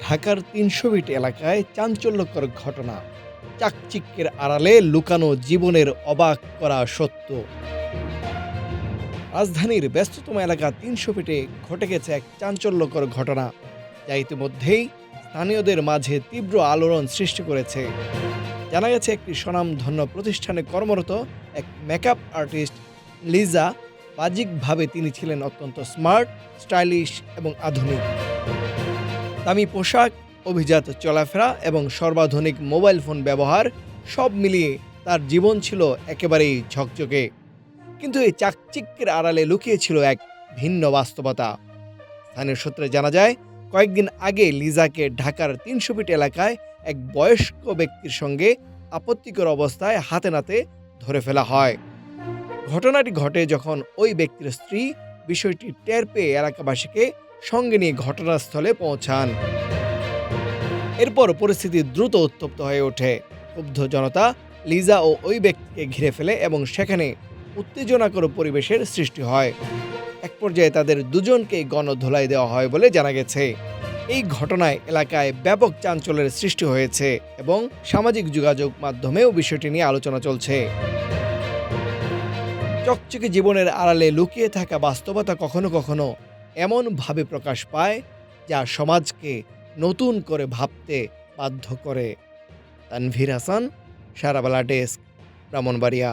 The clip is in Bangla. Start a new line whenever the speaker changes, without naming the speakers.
ঢাকার ৩০০ ফিট এলাকায় চাঞ্চল্যকর ঘটনা, চাকচিক্যের আড়ালে লুকানো জীবনের অবাক করা সত্য। রাজধানীর ব্যস্ততম এলাকা ৩০০ ফিটে ঘটে গেছে এক চাঞ্চল্যকর ঘটনা, যা ইতিমধ্যেই স্থানীয়দের মাঝে তীব্র আলোড়ন সৃষ্টি করেছে। জানা গেছে একটি স্বনামধন্য প্রতিষ্ঠানে কর্মরত এক মেকআপ আর্টিস্ট লিজা, বাহ্যিকভাবে তিনি ছিলেন অত্যন্ত স্মার্ট, স্টাইলিশ এবং আধুনিক। দামি পোশাক, অভিজাত চলাফেরা এবং সর্বাধুনিক মোবাইল ফোন ব্যবহার সব মিলিয়ে তার জীবন ছিল একেবারেই ঝকঝকে। কিন্তু এই চাকচিক্যের আড়ালে লুকিয়ে ছিল এক ভিন্ন বাস্তবতা। স্থানীয় সূত্রে জানা যায়, কয়েকদিন আগে লিজাকে ঢাকার ৩০০ ফিট এলাকায় এক বয়স্ক ব্যক্তির সঙ্গে আপত্তিকর অবস্থায় হাতে নাতে ধরে ফেলা হয়। ঘটনাটি ঘটে যখন ওই ব্যক্তির স্ত্রী বিষয়টি টের পেয়ে এলাকাবাসীকে সঙ্গে নিয়ে ঘটনাস্থলে পৌঁছান। এরপর পরিস্থিতি দ্রুত উত্তপ্ত হয়ে ওঠে। ক্ষুব্ধ জনতা লিজা ও ওই ব্যক্তিকে ঘিরে ফেলে এবং সেখানে উত্তেজনাকর পরিবেশের সৃষ্টি হয়। এক পর্যায়ে তাদের দুজনকেই গণধোলাই দেওয়া হয় বলে জানা গেছে। এই ঘটনায় এলাকায় ব্যাপক চাঞ্চল্যের সৃষ্টি হয়েছে এবং সামাজিক যোগাযোগ মাধ্যমেও বিষয়টি নিয়ে আলোচনা চলছে। চকচকে জীবনের আড়ালে লুকিয়ে থাকা বাস্তবতা কখনো কখনো এমনভাবে প্রকাশ পায় যা সমাজকে নতুন করে ভাবতে বাধ্য করে। তানভীর হাসান, সারাবেলা ডেস্ক, ব্রাহ্মণবাড়িয়া।